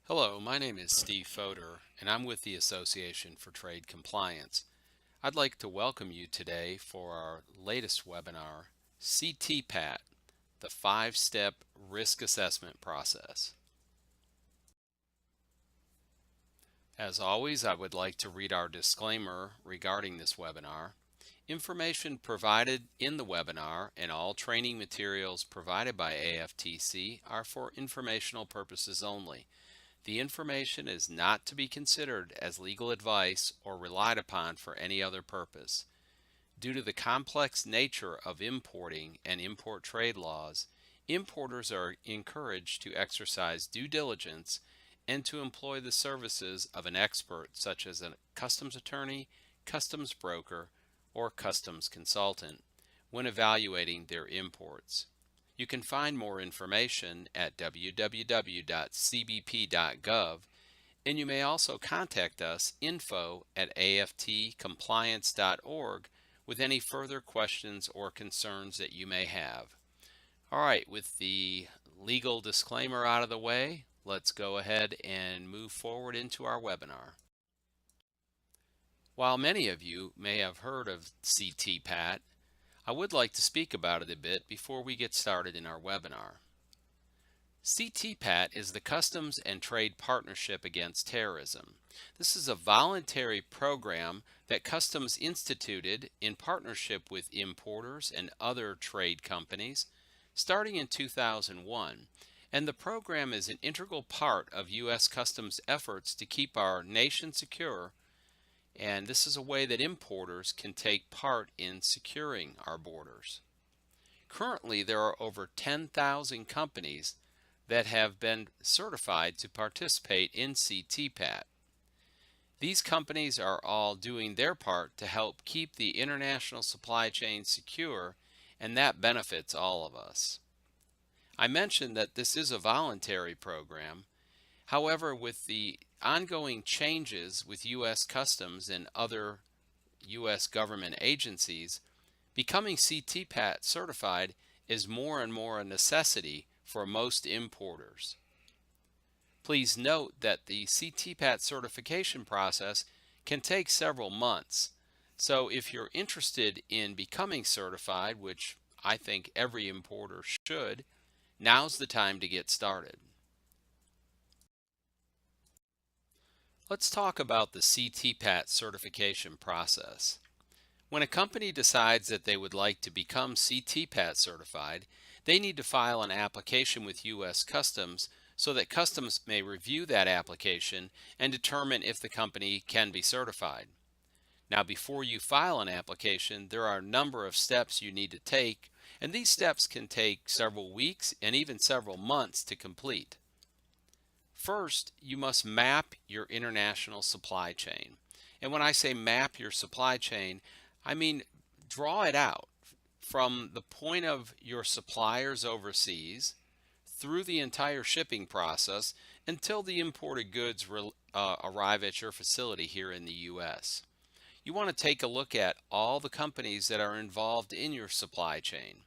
Hello, my name is Steve Fodor, and I'm with the Association for Trade Compliance. I'd like to welcome you today for our latest webinar, C-TPAT, the 5-step risk assessment process. As always, I would like to read our disclaimer regarding this webinar. Information provided in the webinar and all training materials provided by AFTC are for informational purposes only. The information is not to be considered as legal advice or relied upon for any other purpose. Due to the complex nature of importing and import trade laws, importers are encouraged to exercise due diligence and to employ the services of an expert such as a customs attorney, customs broker, or customs consultant when evaluating their imports. You can find more information at www.cbp.gov, and you may also contact us info@aftcompliance.org with any further questions or concerns that you may have. All right, with the legal disclaimer out of the way, let's go ahead and move forward into our webinar. While many of you may have heard of C-TPAT, I would like to speak about it a bit before we get started in our webinar. C-TPAT is the Customs and Trade Partnership Against Terrorism. This is a voluntary program that Customs instituted in partnership with importers and other trade companies starting in 2001, and the program is an integral part of U.S. Customs efforts to keep our nation secure, and this is a way that importers can take part in securing our borders. Currently, there are over 10,000 companies that have been certified to participate in C-TPAT. These companies are all doing their part to help keep the international supply chain secure, and that benefits all of us. I mentioned that this is a voluntary program. However, with the ongoing changes with U.S. Customs and other U.S. government agencies, becoming C-TPAT certified is more and more a necessity for most importers. Please note that the C-TPAT certification process can take several months. So if you're interested in becoming certified, which I think every importer should, now's the time to get started. Let's talk about the C-TPAT certification process. When a company decides that they would like to become C-TPAT certified, they need to file an application with U.S. Customs so that Customs may review that application and determine if the company can be certified. Now, before you file an application, there are a number of steps you need to take, and these steps can take several weeks and even several months to complete. First, you must map your international supply chain. And when I say map your supply chain, I mean draw it out from the point of your suppliers overseas through the entire shipping process until the imported goods arrive at your facility here in the U.S. You want to take a look at all the companies that are involved in your supply chain.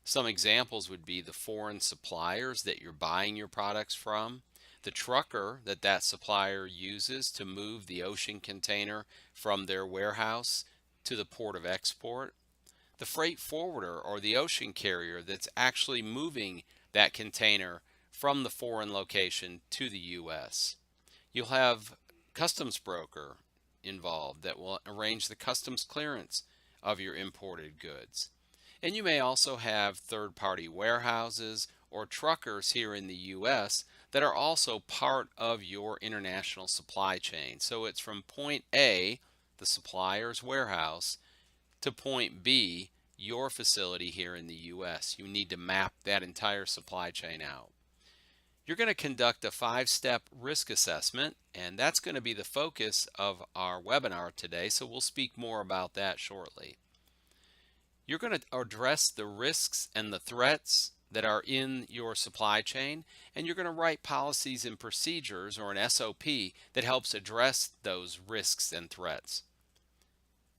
Some examples would be the foreign suppliers that you're buying your products from, the trucker that supplier uses to move the ocean container from their warehouse to the port of export, the freight forwarder or the ocean carrier that's actually moving that container from the foreign location to the U.S. You'll have customs broker involved that will arrange the customs clearance of your imported goods. And you may also have third-party warehouses or truckers here in the U.S. that are also part of your international supply chain. So it's from point A, the supplier's warehouse, to point B, your facility here in the U.S. You need to map that entire supply chain out. You're going to conduct a 5-step risk assessment, and that's going to be the focus of our webinar today, so we'll speak more about that shortly. You're going to address the risks and the threats that are in your supply chain, and you're going to write policies and procedures or an SOP that helps address those risks and threats.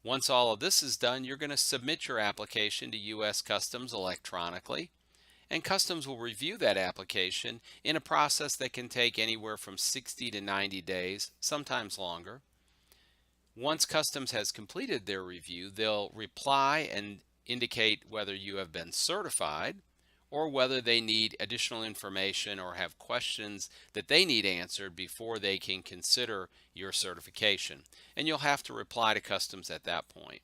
Once all of this is done, you're going to submit your application to U.S. Customs electronically, and customs will review that application in a process that can take anywhere from 60 to 90 days, sometimes longer. Once customs has completed their review, they'll reply and indicate whether you have been certified or whether they need additional information or have questions that they need answered before they can consider your certification. And you'll have to reply to customs at that point.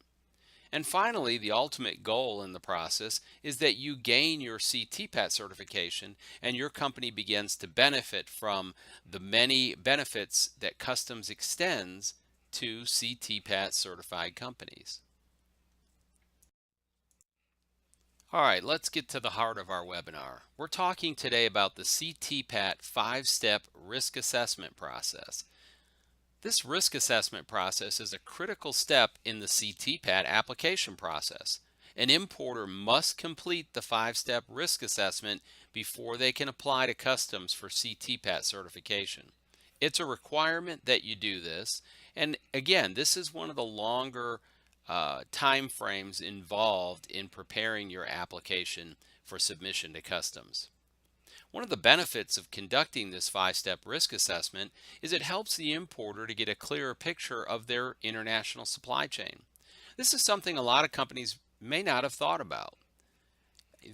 And finally, the ultimate goal in the process is that you gain your C-TPAT certification and your company begins to benefit from the many benefits that customs extends to C-TPAT certified companies. All right, let's get to the heart of our webinar. We're talking today about the C-TPAT 5-step risk assessment process. This risk assessment process is a critical step in the C-TPAT application process. An importer must complete the 5-step risk assessment before they can apply to customs for C-TPAT certification. It's a requirement that you do this, and again, this is one of the longer time frames involved in preparing your application for submission to customs. One of the benefits of conducting this 5-step risk assessment is it helps the importer to get a clearer picture of their international supply chain. This is something a lot of companies may not have thought about.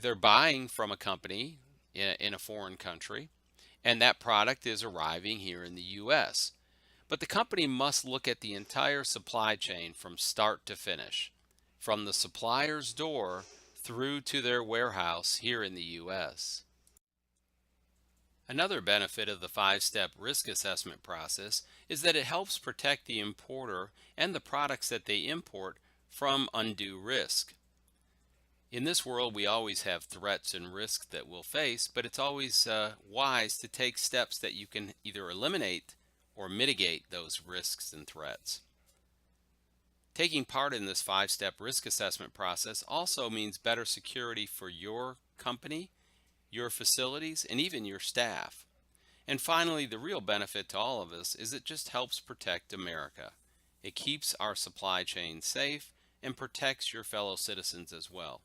They're buying from a company in a foreign country, and that product is arriving here in the U.S. But the company must look at the entire supply chain from start to finish, from the supplier's door through to their warehouse here in the U.S. Another benefit of the 5-step risk assessment process is that it helps protect the importer and the products that they import from undue risk. In this world, we always have threats and risks that we'll face, but it's always wise to take steps that you can either eliminate or mitigate those risks and threats. Taking part in this 5-step risk assessment process also means better security for your company, your facilities, and even your staff. And finally, the real benefit to all of us is it just helps protect America. It keeps our supply chain safe and protects your fellow citizens as well.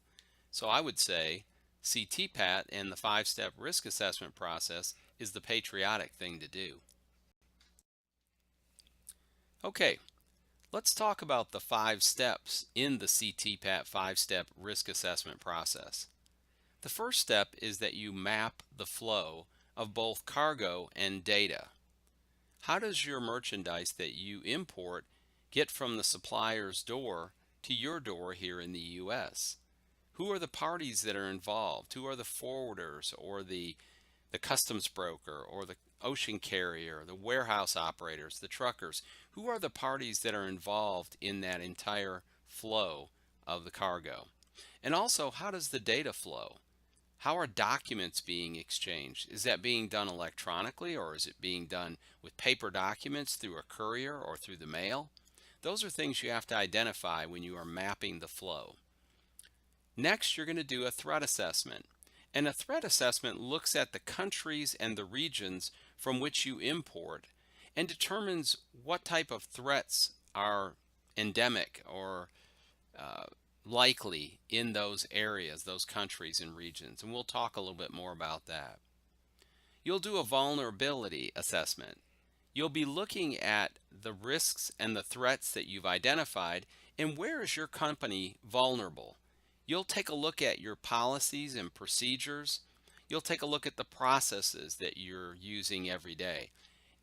So I would say C-TPAT and the 5-step risk assessment process is the patriotic thing to do. Okay, let's talk about the 5 steps in the C-TPAT 5-step risk assessment process. The first step is that you map the flow of both cargo and data. How does your merchandise that you import get from the supplier's door to your door here in the U.S.? Who are the parties that are involved? Who are the forwarders or the customs broker or the ocean carrier, the warehouse operators, the truckers? Who are the parties that are involved in that entire flow of the cargo? And also, how does the data flow? How are documents being exchanged? Is that being done electronically, or is it being done with paper documents through a courier or through the mail? Those are things you have to identify when you are mapping the flow. Next, you're going to do a threat assessment. And a threat assessment looks at the countries and the regions from which you import and determines what type of threats are endemic or likely in those areas, those countries and regions. And we'll talk a little bit more about that. You'll do a vulnerability assessment. You'll be looking at the risks and the threats that you've identified and where is your company vulnerable. You'll take a look at your policies and procedures. You'll take a look at the processes that you're using every day.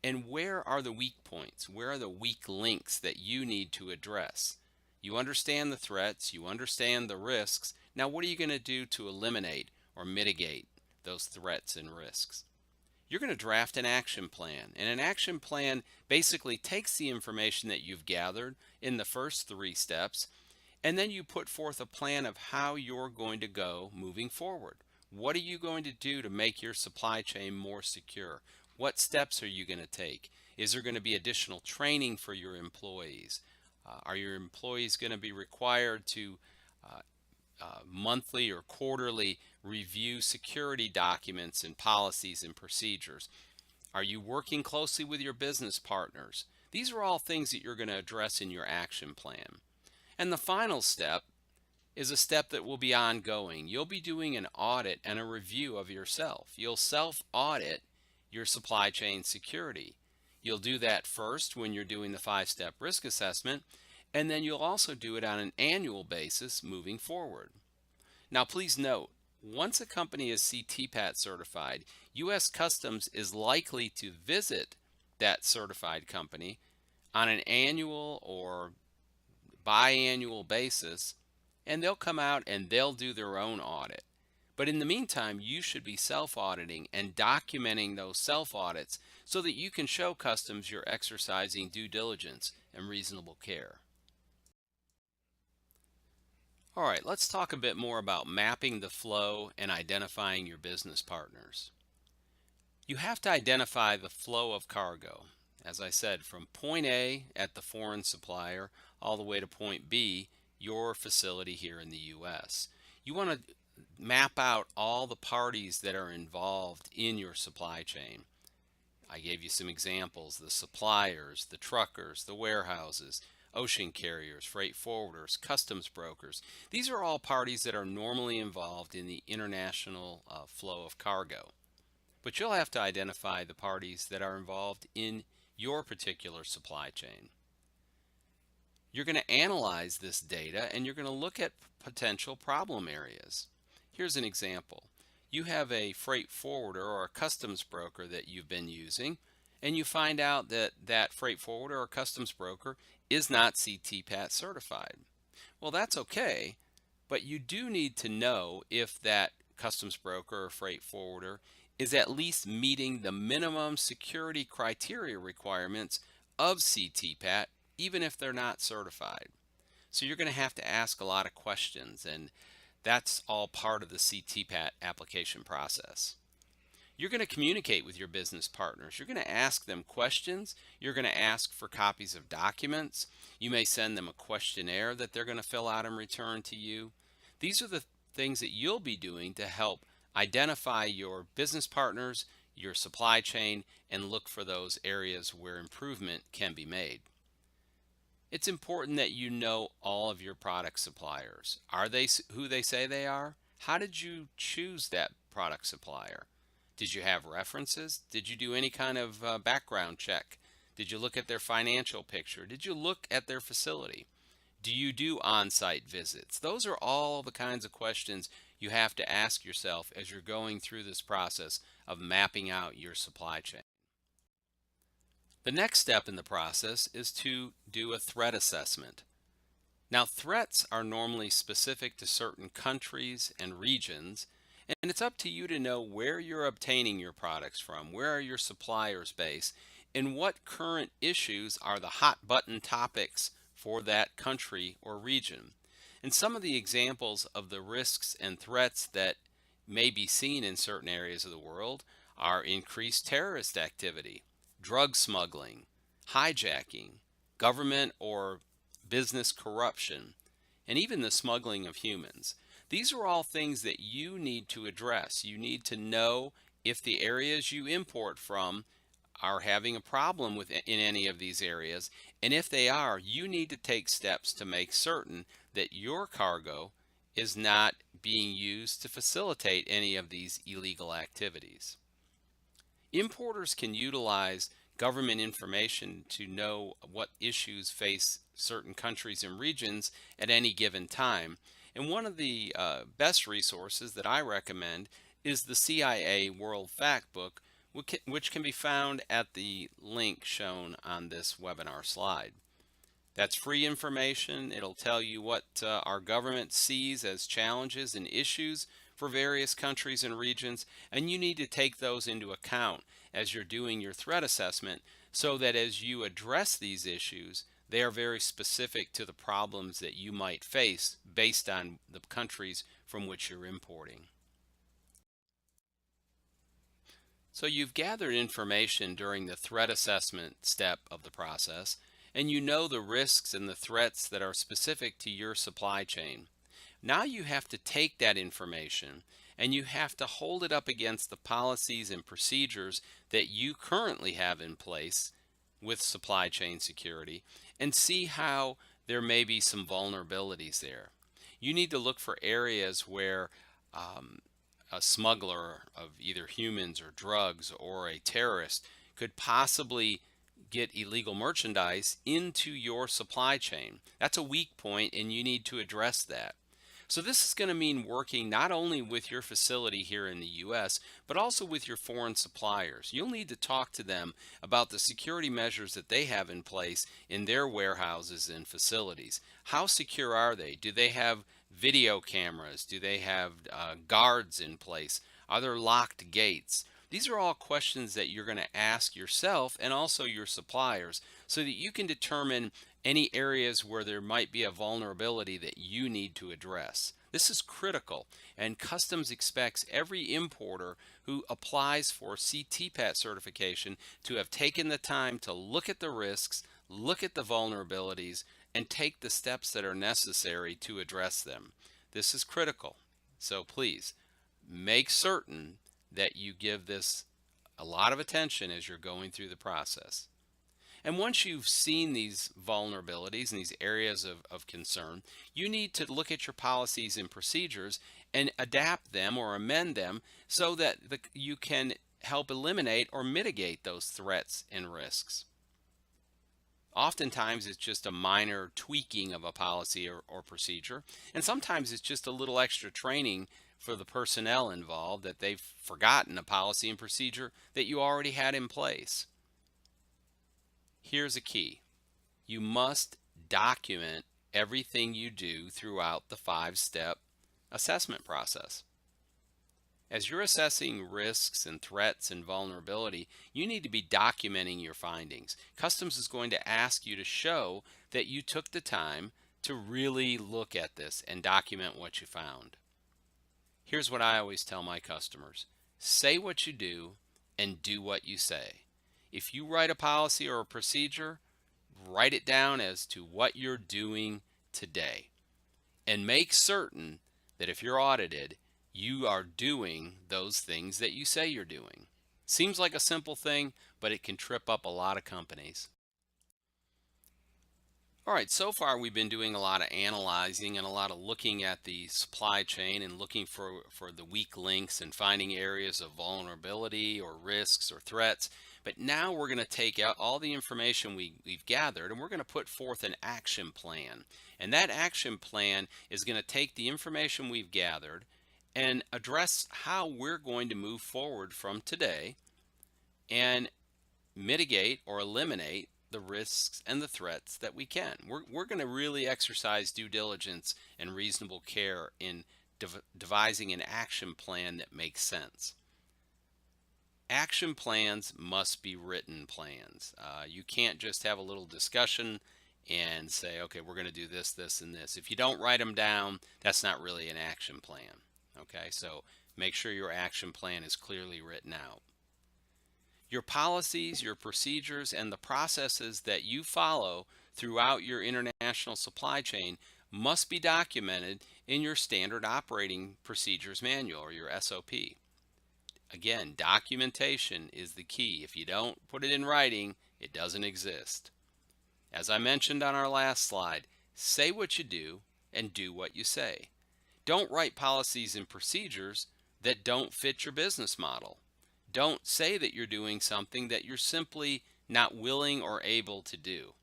And where are the weak points? Where are the weak links that you need to address? You understand the threats, you understand the risks. Now what are you going to do to eliminate or mitigate those threats and risks? You're going to draft an action plan. And an action plan basically takes the information that you've gathered in the first 3 steps, and then you put forth a plan of how you're going to go moving forward. What are you going to do to make your supply chain more secure? What steps are you going to take? Is there going to be additional training for your employees? Are your employees going to be required to monthly or quarterly review security documents and policies and procedures? Are you working closely with your business partners? These are all things that you're going to address in your action plan. And the final step is a step that will be ongoing. You'll be doing an audit and a review of yourself. You'll self-audit your supply chain security. You'll do that first when you're doing the 5-step risk assessment, and then you'll also do it on an annual basis moving forward. Now, please note, once a company is C-TPAT certified, U.S. Customs is likely to visit that certified company on an annual or biannual basis, and they'll come out and they'll do their own audit. But in the meantime, you should be self-auditing and documenting those self-audits so that you can show Customs you're exercising due diligence and reasonable care. All right, let's talk a bit more about mapping the flow and identifying your business partners. You have to identify the flow of cargo, as I said, from point A at the foreign supplier all the way to point B, your facility here in the U.S. You want to map out all the parties that are involved in your supply chain. I gave you some examples: the suppliers, the truckers, the warehouses, ocean carriers, freight forwarders, customs brokers. These are all parties that are normally involved in the international flow of cargo. But you'll have to identify the parties that are involved in your particular supply chain. You're going to analyze this data and you're going to look at potential problem areas. Here's an example. You have a freight forwarder or a customs broker that you've been using, and you find out that that freight forwarder or customs broker is not C-TPAT certified. Well, that's okay, but you do need to know if that customs broker or freight forwarder is at least meeting the minimum security criteria requirements of C-TPAT, even if they're not certified. So you're going to have to ask a lot of questions, and that's all part of the C-TPAT application process. You're going to communicate with your business partners. You're going to ask them questions. You're going to ask for copies of documents. You may send them a questionnaire that they're going to fill out and return to you. These are the things that you'll be doing to help identify your business partners, your supply chain, and look for those areas where improvement can be made. It's important that you know all of your product suppliers. Are they who they say they are? How did you choose that product supplier? Did you have references? Did you do any kind of background check? Did you look at their financial picture? Did you look at their facility? Do you do on-site visits? Those are all the kinds of questions you have to ask yourself as you're going through this process of mapping out your supply chain. The next step in the process is to do a threat assessment. Now, threats are normally specific to certain countries and regions, and it's up to you to know where you're obtaining your products from, where are your suppliers based, and what current issues are the hot button topics for that country or region. And some of the examples of the risks and threats that may be seen in certain areas of the world are increased terrorist activity, drug smuggling, hijacking, government or business corruption, and even the smuggling of humans. These are all things that you need to address. You need to know if the areas you import from are having a problem in any of these areas, and if they are, you need to take steps to make certain that your cargo is not being used to facilitate any of these illegal activities. Importers can utilize government information to know what issues face certain countries and regions at any given time. And one of the best resources that I recommend is the CIA World Factbook, which can be found at the link shown on this webinar slide. That's free information. It'll tell you what our government sees as challenges and issues for various countries and regions, and you need to take those into account as you're doing your threat assessment so that as you address these issues, they are very specific to the problems that you might face based on the countries from which you're importing. So you've gathered information during the threat assessment step of the process, and you know the risks and the threats that are specific to your supply chain. Now you have to take that information and you have to hold it up against the policies and procedures that you currently have in place with supply chain security and see how there may be some vulnerabilities there. You need to look for areas where um, a smuggler of either humans or drugs or a terrorist could possibly get illegal merchandise into your supply chain. That's a weak point, and you need to address that. So this is going to mean working not only with your facility here in the US, but also with your foreign suppliers. You'll need to talk to them about the security measures that they have in place in their warehouses and facilities. How secure are they? Do they have video cameras? Do they have guards in place? Are there locked gates? These are all questions that you're going to ask yourself and also your suppliers so that you can determine any areas where there might be a vulnerability that you need to address. This is critical, and Customs expects every importer who applies for C-TPAT certification to have taken the time to look at the risks, look at the vulnerabilities, and take the steps that are necessary to address them. This is critical, so please make certain that you give this a lot of attention as you're going through the process. And once you've seen these vulnerabilities and these areas of concern, you need to look at your policies and procedures and adapt them or amend them so that you can help eliminate or mitigate those threats and risks. Oftentimes it's just a minor tweaking of a policy or procedure, and sometimes it's just a little extra training for the personnel involved that they've forgotten a policy and procedure that you already had in place. Here's a key. You must document everything you do throughout the 5-step assessment process. As you're assessing risks and threats and vulnerability, you need to be documenting your findings. Customs is going to ask you to show that you took the time to really look at this and document what you found. Here's what I always tell my customers. Say what you do and do what you say. If you write a policy or a procedure, write it down as to what you're doing today. And make certain that if you're audited, you are doing those things that you say you're doing. Seems like a simple thing, but it can trip up a lot of companies. All right, so far we've been doing a lot of analyzing and a lot of looking at the supply chain and looking for the weak links and finding areas of vulnerability or risks or threats. But now we're going to take out all the information we've gathered and we're going to put forth an action plan. And that action plan is going to take the information we've gathered and address how we're going to move forward from today and mitigate or eliminate the risks and the threats that we can. We're going to really exercise due diligence and reasonable care in devising an action plan that makes sense. Action plans must be written plans. You can't just have a little discussion and say, okay, we're going to do this, this, and this. If you don't write them down, that's not really an action plan. Okay, so make sure your action plan is clearly written out. Your policies, your procedures, and the processes that you follow throughout your international supply chain must be documented in your standard operating procedures manual or your SOP. Again, documentation is the key. If you don't put it in writing, it doesn't exist. As I mentioned on our last slide, say what you do and do what you say. Don't write policies and procedures that don't fit your business model. Don't say that you're doing something that you're simply not willing or able to do.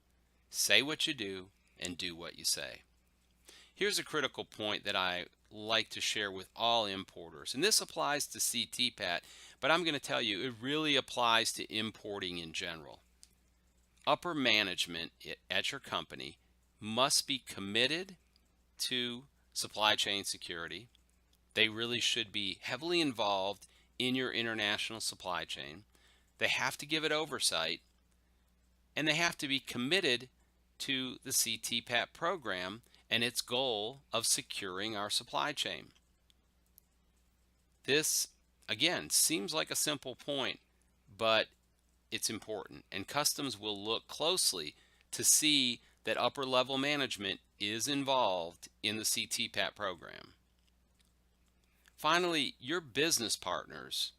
Say what you do and do what you say. Here's a critical point that I like to share with all importers, and this applies to C-TPAT, but I'm going to tell you it really applies to importing in general. Upper management at your company must be committed to supply chain security. They really should be heavily involved in your international supply chain. They have to give it oversight, and they have to be committed to the C-TPAT program and its goal of securing our supply chain. This, again, seems like a simple point, but it's important, and Customs will look closely to see that upper level management is involved in the C-TPAT program. Finally, your business partners,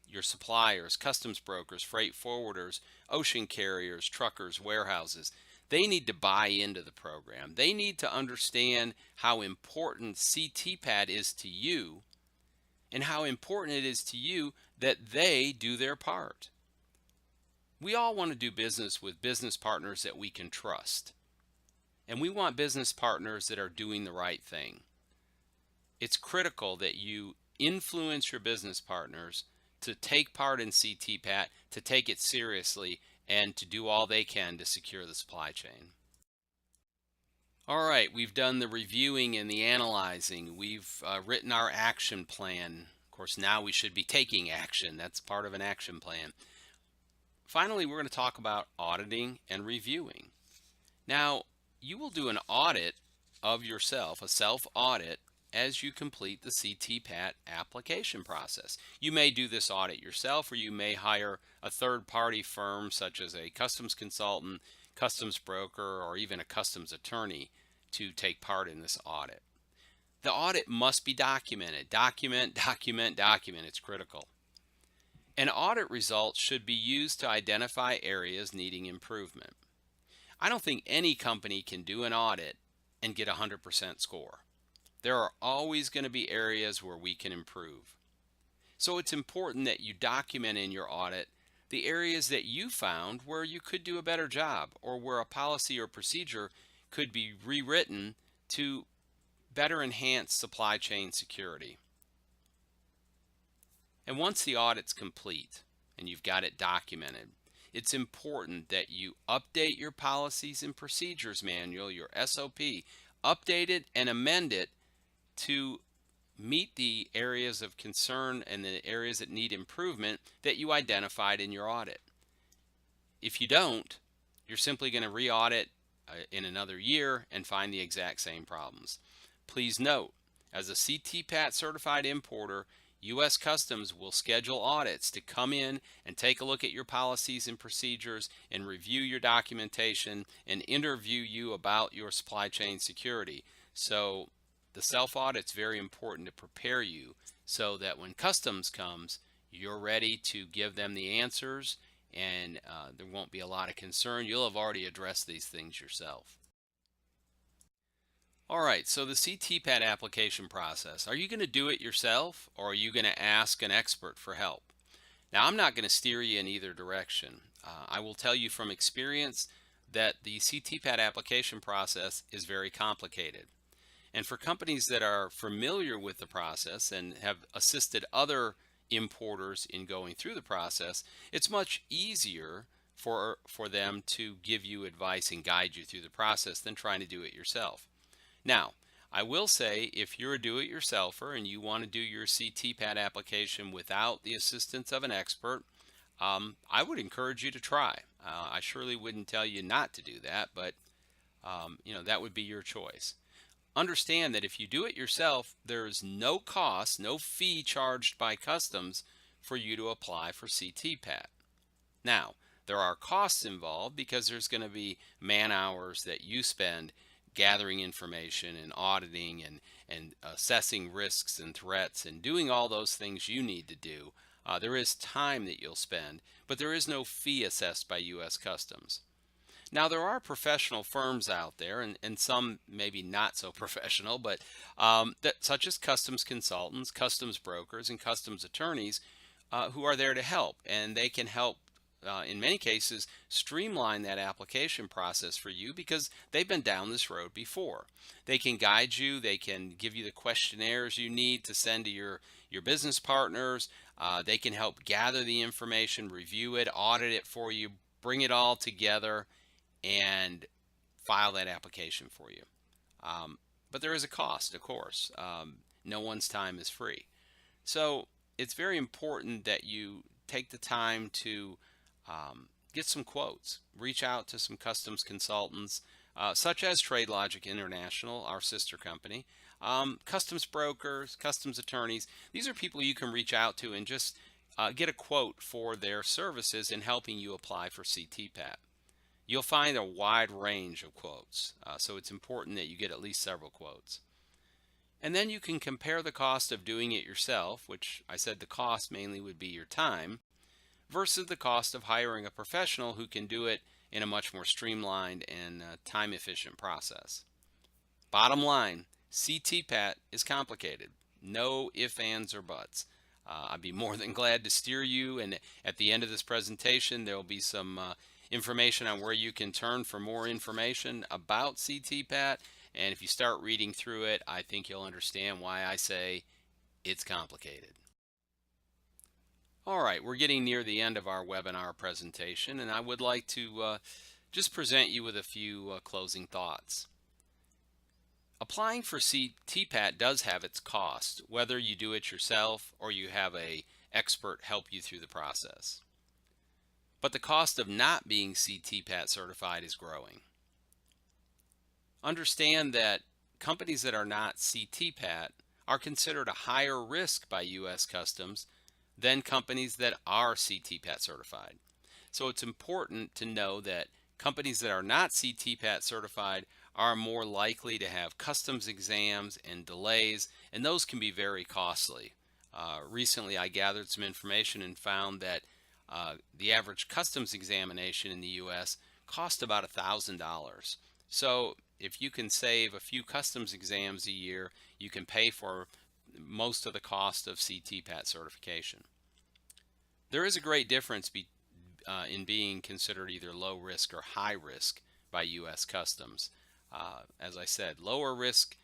your suppliers, customs brokers, freight forwarders, ocean carriers, truckers, warehouses, They need to buy into the program. They need to understand how important C-TPAT is to you and how important it is to you that they do their part. We all want to do business with business partners that we can trust. And we want business partners that are doing the right thing. It's critical that you influence your business partners to take part in C-TPAT, to take it seriously, and to do all they can to secure the supply chain. All right, we've done the reviewing and the analyzing. We've written our action plan. Of course, now we should be taking action. That's part of an action plan. Finally, we're going to talk about auditing and reviewing. Now, you will do an audit of yourself, a self-audit, as you complete the C-TPAT application process. You may do this audit yourself, or you may hire a third-party firm such as a customs consultant, customs broker, or even a customs attorney to take part in this audit. The audit must be documented. Document, document, document. It's critical. And audit results should be used to identify areas needing improvement. I don't think any company can do an audit and get a 100% score. There are always going to be areas where we can improve. So it's important that you document in your audit the areas that you found where you could do a better job, or where a policy or procedure could be rewritten to better enhance supply chain security. And once the audit's complete and you've got it documented, it's important that you update your policies and procedures manual, your SOP, update it and amend it to meet the areas of concern and the areas that need improvement that you identified in your audit. If you don't, you're simply going to re-audit in another year and find the exact same problems. Please note, as a C-TPAT certified importer, U.S. Customs will schedule audits to come in and take a look at your policies and procedures and review your documentation and interview you about your supply chain security. So the self-audit's very important to prepare you so that when Customs comes, you're ready to give them the answers, and there won't be a lot of concern. You'll have already addressed these things yourself. All right, so the C-TPAT application process. Are you going to do it yourself, or are you going to ask an expert for help? Now, I'm not going to steer you in either direction. I will tell you from experience that the C-TPAT application process is very complicated. And for companies that are familiar with the process and have assisted other importers in going through the process, it's much easier for them to give you advice and guide you through the process than trying to do it yourself. Now, I will say, if you're a do-it-yourselfer and you want to do your C-TPAT application without the assistance of an expert, I would encourage you to try. I surely wouldn't tell you not to do that, but that would be your choice. Understand that if you do it yourself, there is no cost, no fee charged by Customs for you to apply for C-TPAT. Now, there are costs involved because there's going to be man hours that you spend gathering information and auditing and assessing risks and threats and doing all those things you need to do. There is time that you'll spend, but there is no fee assessed by U.S. Customs. Now, there are professional firms out there, and some maybe not so professional, but such as customs consultants, customs brokers, and customs attorneys who are there to help, and they can help in many cases streamline that application process for you because they've been down this road before. They can guide you, they can give you the questionnaires you need to send to your business partners. They can help gather the information, review it, audit it for you, bring it all together, and file that application for you. But there is a cost, of course. No one's time is free. So it's very important that you take the time to get some quotes. Reach out to some customs consultants, such as TradeLogic International, our sister company, customs brokers, customs attorneys. These are people you can reach out to and just get a quote for their services in helping you apply for C-TPAT. You'll find a wide range of quotes, so it's important that you get at least several quotes. And then you can compare the cost of doing it yourself, which I said the cost mainly would be your time, versus the cost of hiring a professional who can do it in a much more streamlined and time-efficient process. Bottom line, C-TPAT is complicated. No ifs, ands, or buts. I'd be more than glad to steer you, and at the end of this presentation there will be some information on where you can turn for more information about C-TPAT, and if you start reading through it, I think you'll understand why I say it's complicated. All right, we're getting near the end of our webinar presentation, and I would like to just present you with a few closing thoughts. Applying for C-TPAT does have its cost, whether you do it yourself or you have an expert help you through the process. But the cost of not being C-TPAT certified is growing. Understand that companies that are not C-TPAT are considered a higher risk by U.S. Customs than companies that are C-TPAT certified. So it's important to know that companies that are not C-TPAT certified are more likely to have customs exams and delays, and those can be very costly. Recently I gathered some information and found that the average customs examination in the U.S. cost about $1,000. So if you can save a few customs exams a year, you can pay for most of the cost of C-TPAT certification. There is a great difference in being considered either low risk or high risk by U.S. Customs. As I said, lower risk,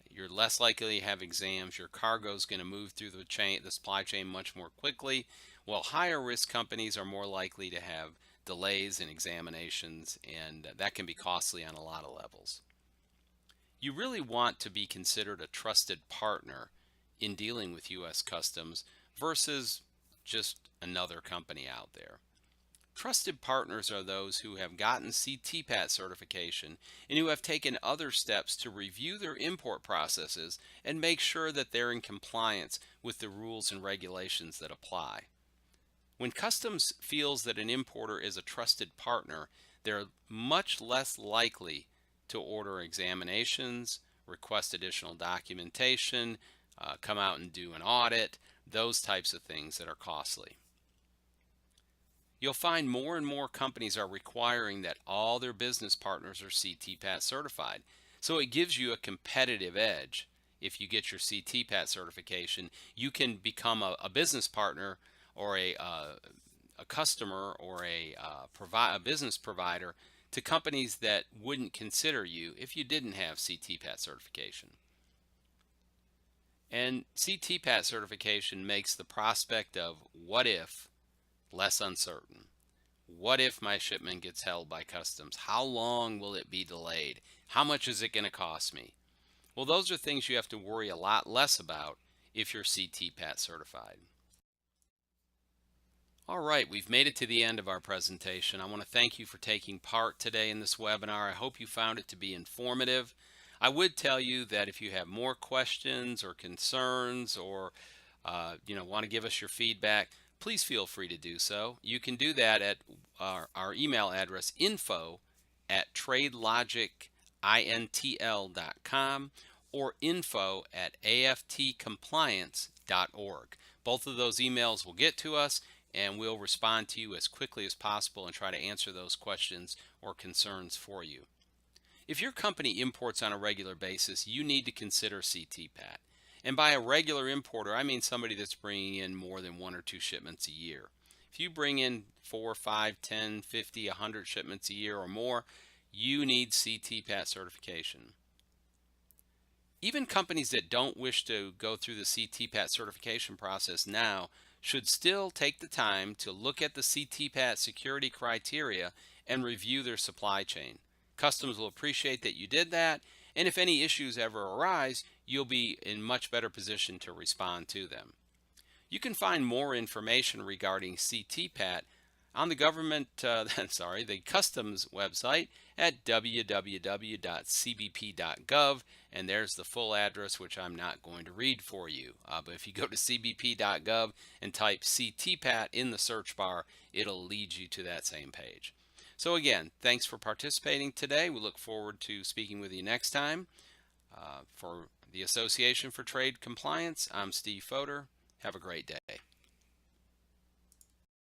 you're less likely to have exams, your cargo is going to move through the supply chain much more quickly, while higher risk companies are more likely to have delays in examinations, and that can be costly on a lot of levels. You really want to be considered a trusted partner in dealing with U.S. Customs versus just another company out there. Trusted partners are those who have gotten C-TPAT certification and who have taken other steps to review their import processes and make sure that they're in compliance with the rules and regulations that apply. When Customs feels that an importer is a trusted partner, they're much less likely to order examinations, request additional documentation, come out and do an audit, those types of things that are costly. You'll find more and more companies are requiring that all their business partners are C-TPAT certified. So it gives you a competitive edge. If you get your C-TPAT certification, you can become a business partner or a customer or a business provider to companies that wouldn't consider you if you didn't have C-TPAT certification. And C-TPAT certification makes the prospect of what if less uncertain. What if my shipment gets held by Customs? How long will it be delayed? How much is it going to cost me? Well, those are things you have to worry a lot less about if you're C-TPAT certified. All right, we've made it to the end of our presentation. I want to thank you for taking part today in this webinar. I hope you found it to be informative. I would tell you that if you have more questions or concerns or want to give us your feedback, please feel free to do so. You can do that at our email address, info@tradelogicintl.com or info@aftcompliance.org. Both of those emails will get to us, and we'll respond to you as quickly as possible and try to answer those questions or concerns for you. If your company imports on a regular basis, you need to consider C-TPAT. And by a regular importer, I mean somebody that's bringing in more than 1 or 2 shipments a year. If you bring in 4, 5, 10, 50, 100 shipments a year or more, you need C-TPAT certification. Even companies that don't wish to go through the C-TPAT certification process now should still take the time to look at the C-TPAT security criteria and review their supply chain. Customs will appreciate that you did that, and if any issues ever arise, you'll be in much better position to respond to them. You can find more information regarding C-TPAT on the the Customs website at www.cbp.gov, and there's the full address, which I'm not going to read for you. But if you go to cbp.gov and type C-TPAT in the search bar, it'll lead you to that same page. So again, thanks for participating today. We look forward to speaking with you next time. For the Association for Trade Compliance, I'm Steve Fodor. Have a great day.